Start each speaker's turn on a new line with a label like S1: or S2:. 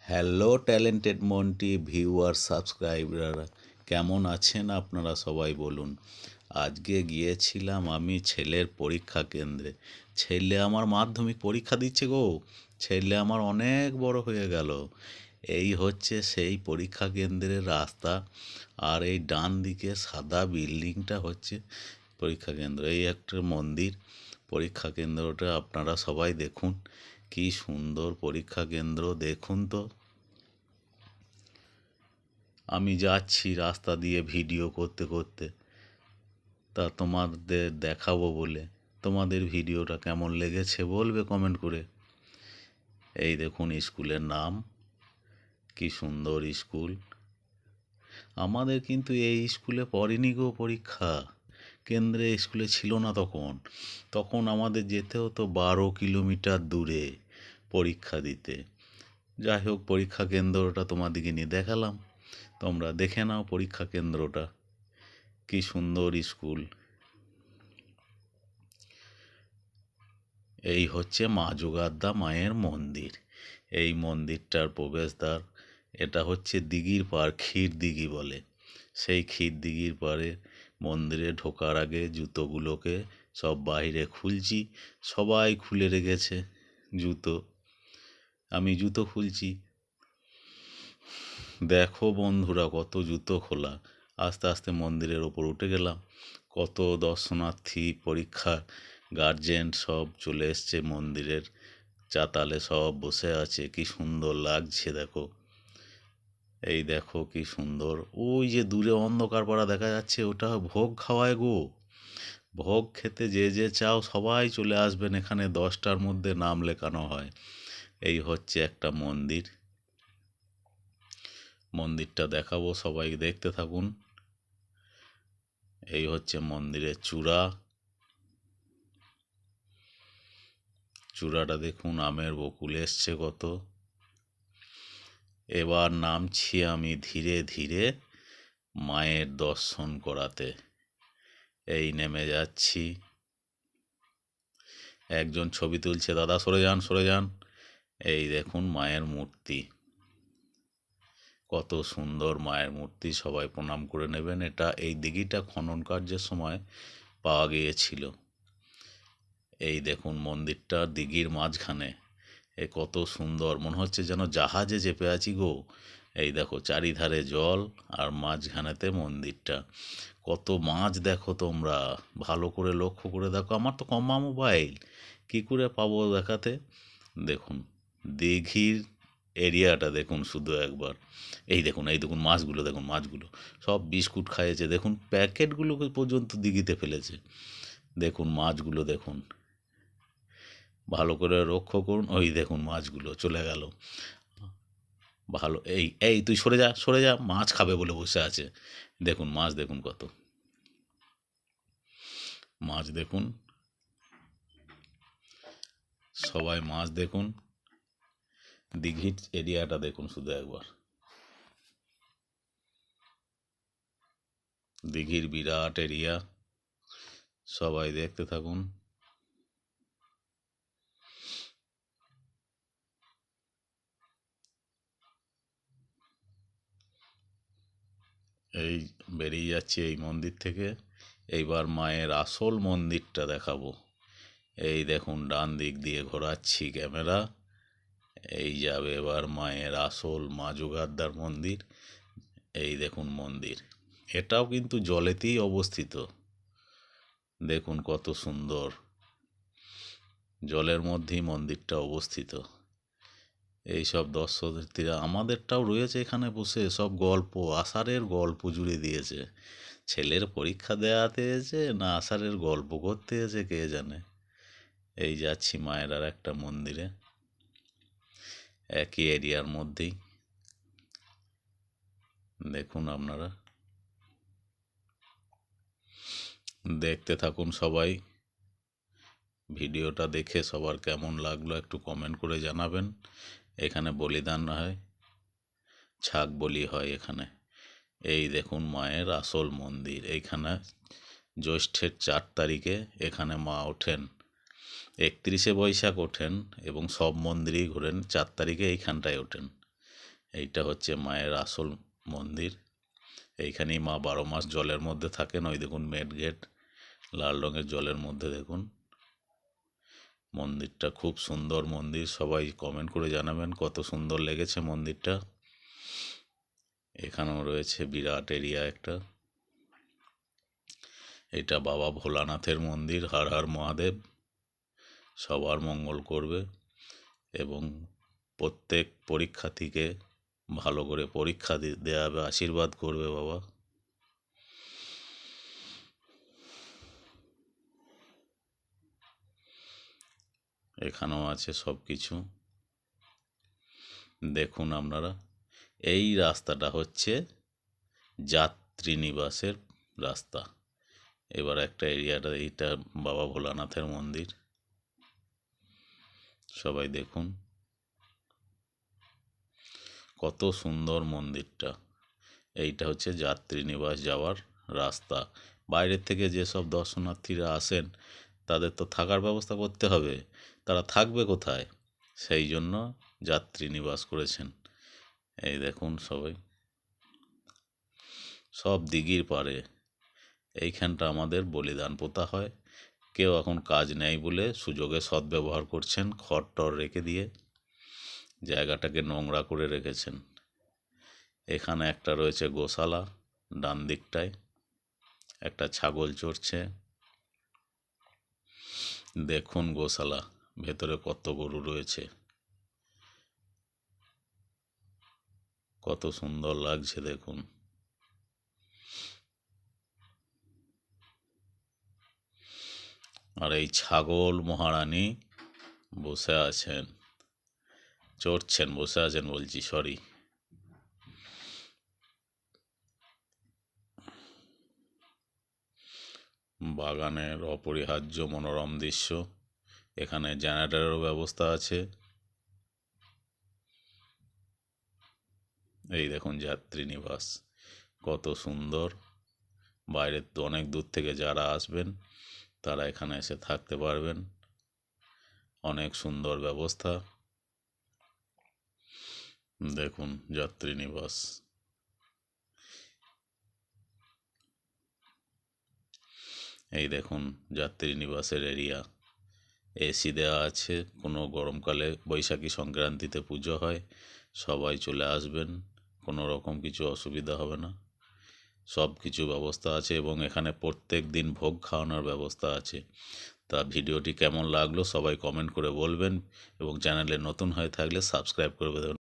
S1: Hello talented মন্টি viewer subscriber, কেমন আছেন আপনারা সবাই বলুন। আজকে গিয়েছিলাম আমি ছেলের পরীক্ষা কেন্দ্রে। ছেলে আমার মাধ্যমিক পরীক্ষা দিচ্ছে গো। ছেলে আমার অনেক বড় হয়ে গেল। এই হচ্ছে সেই পরীক্ষা কেন্দ্রের রাস্তা, আর এই ডান দিকে সাদা বিল্ডিংটা হচ্ছে পরীক্ষা কেন্দ্র। এই একটা মন্দির। পরীক্ষা কেন্দ্রটা আপনারা সবাই দেখুন, কি সুন্দর পরীক্ষা কেন্দ্র দেখুন তো। আমি যাচ্ছি রাস্তা দিয়ে ভিডিও করতে করতে, তা তোমাদের দেখাবো বলে। তোমাদের ভিডিওটা কেমন লেগেছে বলবে কমেন্ট করে। এই দেখুন স্কুলের নাম, কি সুন্দর স্কুল। আমাদের কিন্তু এই স্কুলে পড়েনি গো পরীক্ষা কেন্দ্রে, স্কুলে ছিল না তখন। তখন আমাদের যেতে হতো 12 কিলোমিটার দূরে পরীক্ষা দিতে। যাই হোক, পরীক্ষা কেন্দ্রটা তোমাদেরকে নিয়ে দেখালাম, তোমরা দেখে নাও পরীক্ষা কেন্দ্রটা। কি সুন্দর স্কুল। এই হচ্ছে মা যোগাদ্দা মায়ের মন্দির। এই মন্দিরটার প্রবেশদ্বার। এটা হচ্ছে দিঘির পাড়, ক্ষীর দিঘি বলে। সেই ক্ষীর দিঘির পাড়ে মন্দিরে ঢোকার আগে জুতোগুলোকে সব বাইরে খুলছি। সবাই খুলে রেখেছে জুতো, আমি জুতো খুলছি। দেখো বন্ধুরা, কত জুতো খোলা। আস্তে আস্তে মন্দিরের ওপর উঠে গেলাম। কত দর্শনার্থী, পরীক্ষা গার্জেন সব চলে এসছে মন্দিরের চাতালে, সব বসে আছে। কি সুন্দর লাগছে দেখো। এই দেখো কি সুন্দর। ওই যে দূরে অন্ধকার পাড়া দেখা যাচ্ছে, ওটা ভোগ খাওয়ায় গো। ভোগ খেতে যে যে চাও সবাই চলে আসবেন এখানে, 10টার মধ্যে নাম লেখানো হয়। এই হচ্ছে একটা মন্দির। মন্দিরটা দেখাবো, সবাই দেখতে থাকুন। এই হচ্ছে মন্দিরের চূড়া। চূড়াটা দেখুন, আমের বকুল এসছে কত। এবার নামছি আমি ধীরে ধীরে মায়ের দর্শন করাতে। এই নেমে যাচ্ছি। একজন ছবি তুলছে, দাদা সরে যান সরে যান। এই দেখুন মায়ের মূর্তি, কত সুন্দর মায়ের মূর্তি। সবাই প্রণাম করে নেবেন। এই দিঘিটা খনন কার্যের সময় পাওয়া গিয়েছিল। এই দেখুন মন্দিরটা দিঘির মাঝখানে। কত সুন্দর, মনে হচ্ছে যেন জাহাজে চেপে আছি গো। এই দেখো চারিধারে জল, আর মাঝখানেতে মন্দিরটা। কত মাছ দেখো তোমরা, ভালো করে লক্ষ্য করে দেখো। আমার তো কমা মোবাইল, কি করে পাবো দেখাতে। দেখুন দিঘির এরিয়াটা দেখুন শুধু একবার। এই দেখুন মাছগুলো, দেখুন মাছগুলো সব বিস্কুট খাইয়েছে। দেখুন প্যাকেটগুলোকে পর্যন্ত দিঘিতে ফেলেছে। দেখুন মাছগুলো দেখুন, ভালো করে লক্ষ্য করুন। ওই দেখুন মাছগুলো চলে গেল। ভালো, এই এই তুই সরে যা সরে যা, মাছ খাবে বলে বসে আছে। দেখুন মাছ দেখুন কত। মাছ দেখুন, সবাই মাছ দেখুন। দিঘির এরিয়াটা দেখুন শুধু একবার। দিঘির বিরাট এরিয়া, সবাই দেখতে থাকুন। এই বেরিয়ে যাচ্ছি এই মন্দির থেকে। এইবার মায়ের আসল মন্দিরটা দেখাবো। এই দেখুন ডান দিক দিয়ে ঘোরাচ্ছি ক্যামেরা। এই যাবে এবার মায়ের আসল মা যোগাদ্দার মন্দির। এই দেখুন মন্দির, এটাও কিন্তু জলেতেই অবস্থিত। দেখুন কত সুন্দর, জলের মধ্যেই মন্দিরটা অবস্থিত। এই সব দর্শনার্থীরা আমাদেরটাও রয়েছে এখানে বসে, সব গল্প আষাঢ়ের গল্প জুড়ে দিয়েছে। ছেলের পরীক্ষা দেওয়াতে এসে না আষাঢ়ের গল্প করতে এসে কে জানে। এই যাচ্ছি মায়ের আর একটা মন্দিরে, একই এরিয়ার মধ্যেই। দেখুন আপনারা দেখতে থাকুন সবাই। ভিডিওটা দেখে সবার কেমন লাগলো একটু কমেন্ট করে জানাবেন। এখানে বলিদান হয়, ছাগ বলি হয় এখানে। এই দেখুন মায়ের আসল মন্দির। এইখানে জ্যৈষ্ঠের 4 তারিখে এখানে মা ওঠেন, 31শে বৈশাখ ওঠেন, এবং সব মন্দিরেই ঘোরেন। 4 তারিখে এইখানটায় ওঠেন। এইটা হচ্ছে মায়ের আসল মন্দির। এইখানেই মা 12 মাস জলের মধ্যে থাকেন। ওই দেখুন মেট গেট, লাল রঙের জলের মধ্যে দেখুন। মন্দিরটা খুব সুন্দর মন্দির, সবাই কমেন্ট করে জানাবেন কত সুন্দর লেগেছে মন্দিরটা। এখানেও রয়েছে বিরাট এরিয়া একটা। এটা বাবা ভোলানাথের মন্দির। হর হর মহাদেব, সবার মঙ্গল করবে এবং প্রত্যেক পরীক্ষার্থীকে ভালো করে পরীক্ষা দেওয়া হবে, আশীর্বাদ করবে বাবা। এখানেও আছে সব কিছু দেখুন আপনারা। এই রাস্তাটা হচ্ছে যাত্রী নিবাসের রাস্তা। এবার একটা এরিয়াটা, এইটা বাবা ভোলানাথের মন্দির, সবাই দেখুন কত সুন্দর মন্দিরটা। এইটা হচ্ছে যাত্রী নিবাস যাওয়ার রাস্তা। বাইরের থেকে যেসব দর্শনার্থীরা আসেন তাদের তো থাকার ব্যবস্থা করতে হবে, তারা থাকবে কোথায়? সেই জন্য যাত্রী নিবাস করেছেন। এই দেখুন সবাই, সব দিঘির পাড়ে। এইখানটা আমাদের বলিদান পোতা হয়। কেউ এখন কাজ নেই বলে সুযোগে সদ্ব্যবহার করছেন, খড় টর রেখে দিয়ে জায়গাটাকে নোংরা করে রেখেছেন। এখানে একটা রয়েছে গোশালা, ডান দিকটায় একটা ছাগল চড়ছে। দেখুন গোশালা, ভেতরে কত গরু রয়েছে, কত সুন্দর লাগছে দেখুন। আর এই ছাগল মহারানী বসে আছেন, চড়ছেন, বসে আছেন বলছি, সরি। বাগানের অপরিহার্য মনোরম দৃশ্য। এখানে জেনারেটরেরও ব্যবস্থা আছে। এই দেখুন যাত্রী নিবাস কত সুন্দর। বাইরের তো অনেক দূর থেকে যারা আসবেন তারা এখানে এসে থাকতে পারবেন। অনেক সুন্দর ব্যবস্থা। দেখুন যাত্রী নিবাস। এই দেখুন যাত্রী নিবাসের এরিয়া। এসি দেওয়া আছে, কোনো গরমকালে বৈশাখী সংক্রান্তিতে পুজো হয়, সবাই চলে আসবেন, কোনো রকম কিছু অসুবিধা হবে না। সব কিছু ব্যবস্থা আছে এবং এখানে প্রত্যেক দিন ভোগ খাওয়ানোর ব্যবস্থা আছে। তা ভিডিওটি কেমন লাগলো সবাই কমেন্ট করে বলবেন এবং চ্যানেলে নতুন হয়ে থাকলে সাবস্ক্রাইব করে দেবেন।